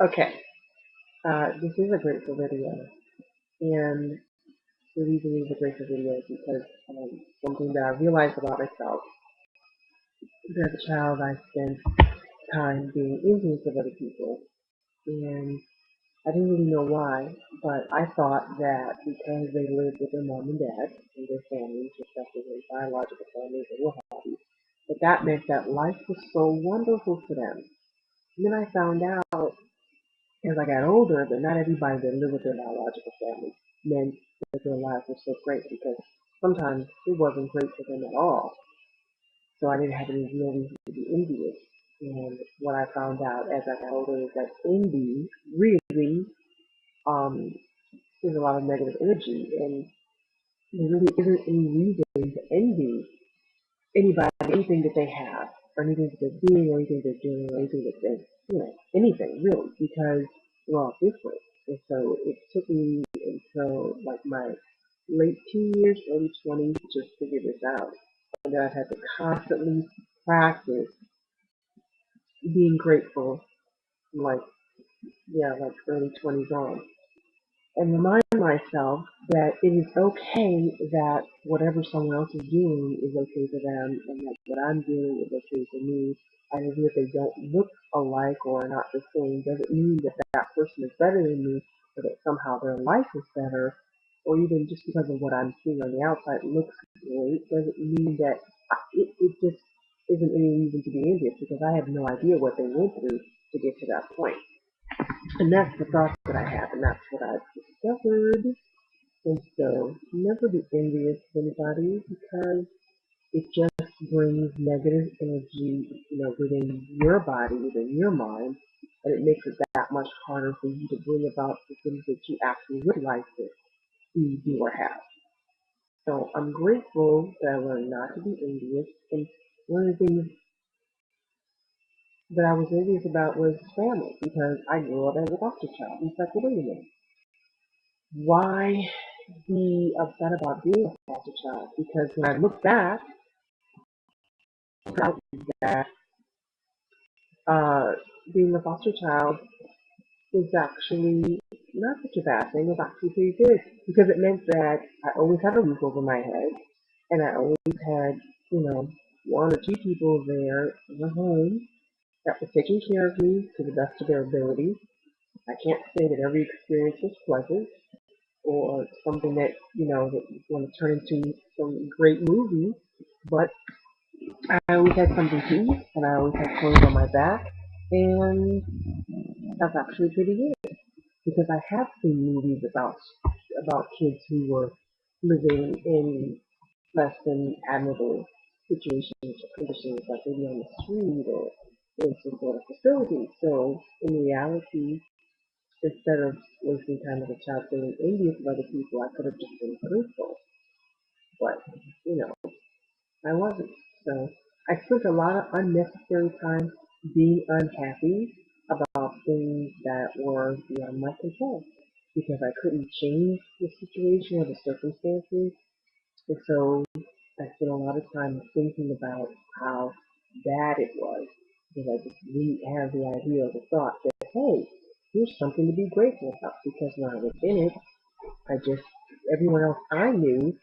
Okay, this is a grateful video, and the reason it's a grateful video is because something that I realized about myself. As a child, I spent time being envious of other people, and I didn't really know why, but I thought that because they lived with their mom and dad and their families, respectively, biological families and what have you, that meant that life was so wonderful for them. And then I found out as I got older that not everybody that lived with their biological family meant that their lives were so great because sometimes it wasn't great for them at all. So I didn't have any real reason to be envious. And what I found out as I got older is that envy really um, is a lot of negative energy, and there really isn't any reason to envy anybody, anything that they have, or anything that they're doing, or anything they're doing, or anything that they're, anything really, because we're all different. And so it took me until like my late teen years, early 20s to just figure this out. And then I've had to constantly practice being grateful, like, yeah, like early 20s on. And remind myself that it is okay that whatever someone else is doing is okay for them, and that what I'm doing is okay for me. And even if they don't look alike or are not the same, doesn't mean that that person is better than me, or that somehow their life is better, or even just because of what I'm seeing on the outside looks great, doesn't mean that it just isn't any reason to be envious because I have no idea what they went through to get to that point. And that's the thoughts that I have, and that's what I've discovered. And so, never be envious of anybody because it just brings negative energy, within your body, within your mind, and it makes it that much harder for you to bring about the things that you actually would like to see, do, or have. So, I'm grateful that I learned not to be envious. And one of the things that I was envious about was family because I grew up as a foster child. It's like, well, wait a minute. Why be upset about being a foster child? Because when I look back, out that uh, being a foster child is actually not such a bad thing. It's actually pretty good because it meant that I always had a roof over my head, and I always had, one or two people there in the home that were taking care of me to the best of their ability. I can't say that every experience was pleasant or something that that you want to turn into some great movie, but I always had something to eat, and I always had clothes on my back, and that's actually pretty good because I have seen movies about kids who were living in less than admirable situations or conditions, like maybe on the street or in some sort of facility. So in reality, instead of wasting time as a child feeling envious of other people, I could have just been grateful. But you know, I wasn't. So I spent a lot of unnecessary time being unhappy about things that were beyond my control because I couldn't change the situation or the circumstances. And so I spent a lot of time thinking about how bad it was because I just didn't have the idea or the thought that, hey, here's something to be grateful about because when I was in it, I just, everyone else I knew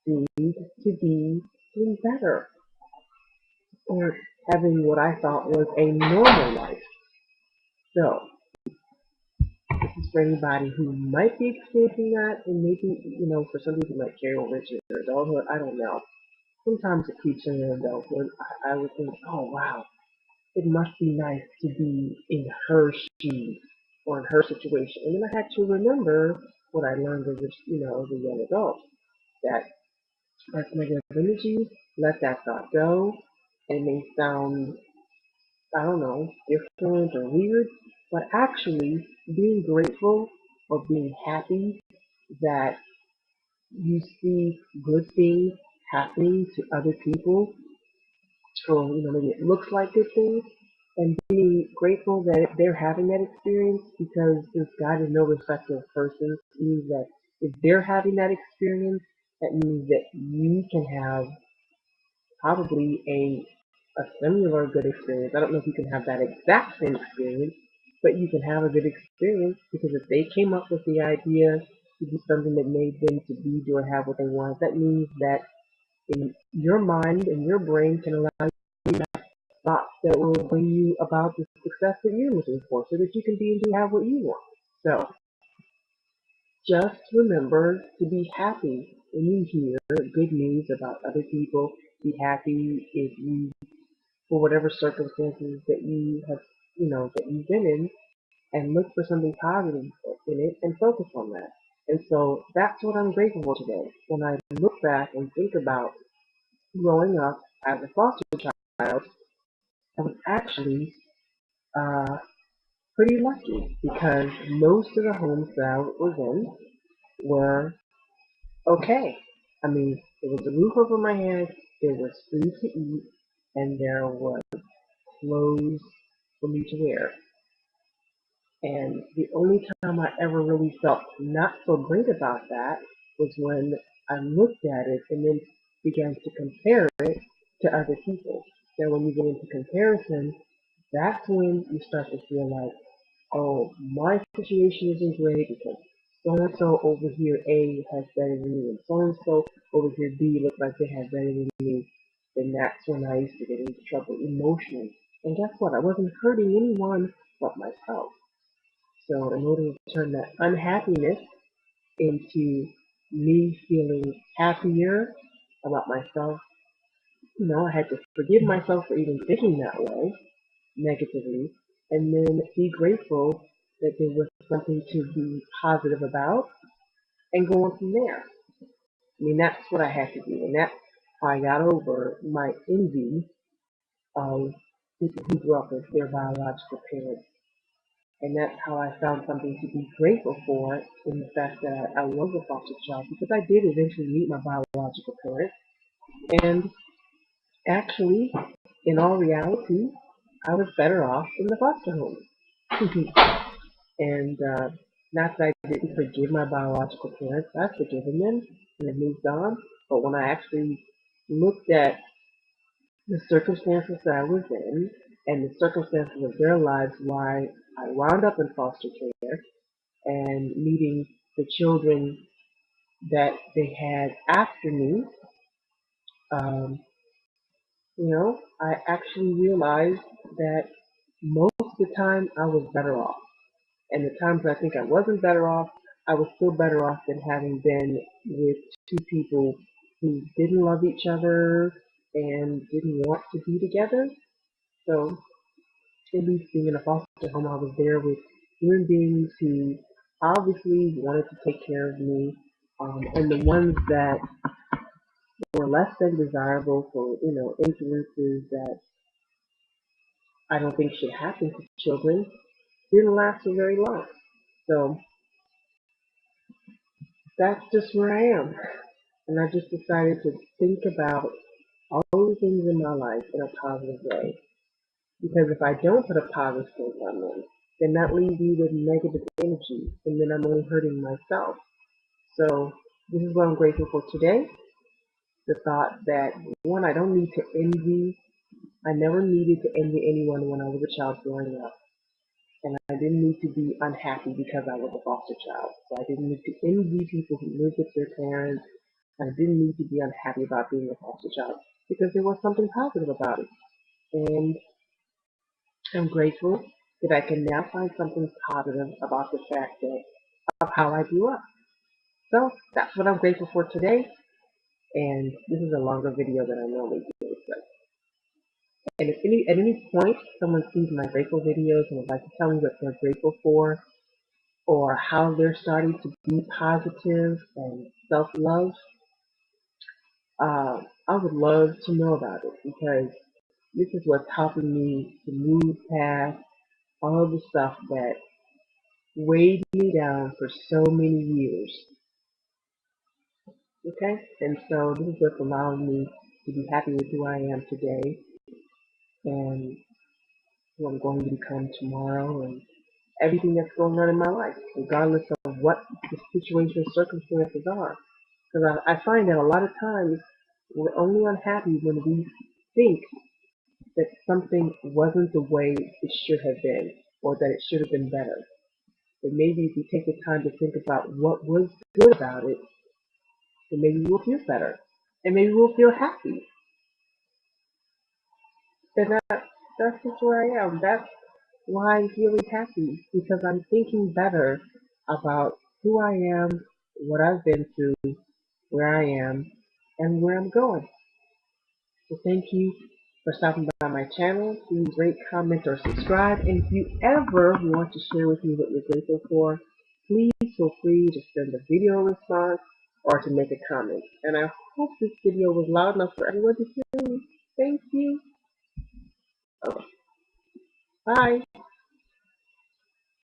seemed to be doing better or having what I thought was a normal life. So, this is for anybody who might be experiencing that, and maybe, for some people it might carry over into their adulthood. I don't know. Sometimes it creeps in their adulthood. I would think, oh wow, it must be nice to be in her shoes or in her situation. And then I had to remember what I learned as a young adult. That that's negative energy. Let that thought go. It may sound I don't know, different or weird, but actually being grateful or being happy that you see good things happening to other people, or maybe it looks like good things, and being grateful that they're having that experience because since God is no respecter of persons, means that if they're having that experience, that means that you can have probably a similar good experience. I don't know if you can have that exact same experience, but you can have a good experience because if they came up with the idea to do something that made them to be, do, or have what they want, that means that in your mind and your brain can allow thoughts that will bring you about the success that you're looking for so that you can be and do have what you want. So just remember to be happy when you hear good news about other people. Be happy if you, for whatever circumstances that you have, that you've been in, and look for something positive in it and focus on that. And so that's what I'm grateful for today. When I look back and think about growing up as a foster child, I was actually uh, pretty lucky because most of the homes that I was in were okay. I mean, there was a roof over my head, there was food to eat, and there was clothes for me to wear. And the only time I ever really felt not so great about that was when I looked at it and then began to compare it to other people. So when you get into comparison, that's when you start to feel like, oh, my situation isn't great because so and so over here A has better than me, and so and so over here B looks like they have better than me. Then that's when I used to get into trouble emotionally. And guess what? I wasn't hurting anyone but myself. So in order to turn that unhappiness into me feeling happier about myself, I had to forgive myself for even thinking that way negatively, and then be grateful that there was something to be positive about, and go on from there. I mean, that's what I had to do, and that's how I got over my envy of people who grew up with their biological parents. And that's how I found something to be grateful for in the fact that I was a foster child because I did eventually meet my biological parents. And actually, in all reality, I was better off in the foster home. And not that I didn't forgive my biological parents, I've forgiven them and have moved on. But when I actually looked at the circumstances that I was in and the circumstances of their lives, why I wound up in foster care and meeting the children that they had after me, um, I actually realized that most of the time I was better off. And the times I think I wasn't better off, I was still better off than having been with two people who didn't love each other and didn't want to be together. So, at least being in a foster home, I was there with human beings who obviously wanted to take care of me, and the ones that were less than desirable for, influences that I don't think should happen to children didn't last for very long. So that's just where I am. And I just decided to think about all the things in my life in a positive way. Because if I don't put a positive spin on them, then that leaves me with negative energy, and then I'm only hurting myself. So this is what I'm grateful for today. The thought that, one, I don't need to envy. I never needed to envy anyone when I was a child growing up. And I didn't need to be unhappy because I was a foster child. So I didn't need to envy people who lived with their parents. I didn't need to be unhappy about being a foster child because there was something positive about it. And I'm grateful that I can now find something positive about the fact that of how I grew up. So that's what I'm grateful for today. And this is a longer video than I normally do. So, and if at any point someone sees my grateful videos and would like to tell me what they're grateful for or how they're starting to be positive and self-love, I would love to know about it because this is what's helping me to move past all of the stuff that weighed me down for so many years. Okay? And so this is what's allowing me to be happy with who I am today and who I'm going to become tomorrow and everything that's going on in my life, regardless of what the situation or circumstances are. Because I find that a lot of times we're only unhappy when we think that something wasn't the way it should have been. or that it should have been better. But maybe if we take the time to think about what was good about it, then maybe we'll feel better. And maybe we'll feel happy. And that's just where I am. That's why I'm feeling happy, because I'm thinking better about who I am, what I've been through, where I am, and where I'm going. So thank you for stopping by my channel. Please rate, comment, or subscribe. And if you ever want to share with me what you're grateful for, please feel free to send a video response or to make a comment. And I hope this video was loud enough for everyone to hear me. Thank you. Okay. Bye.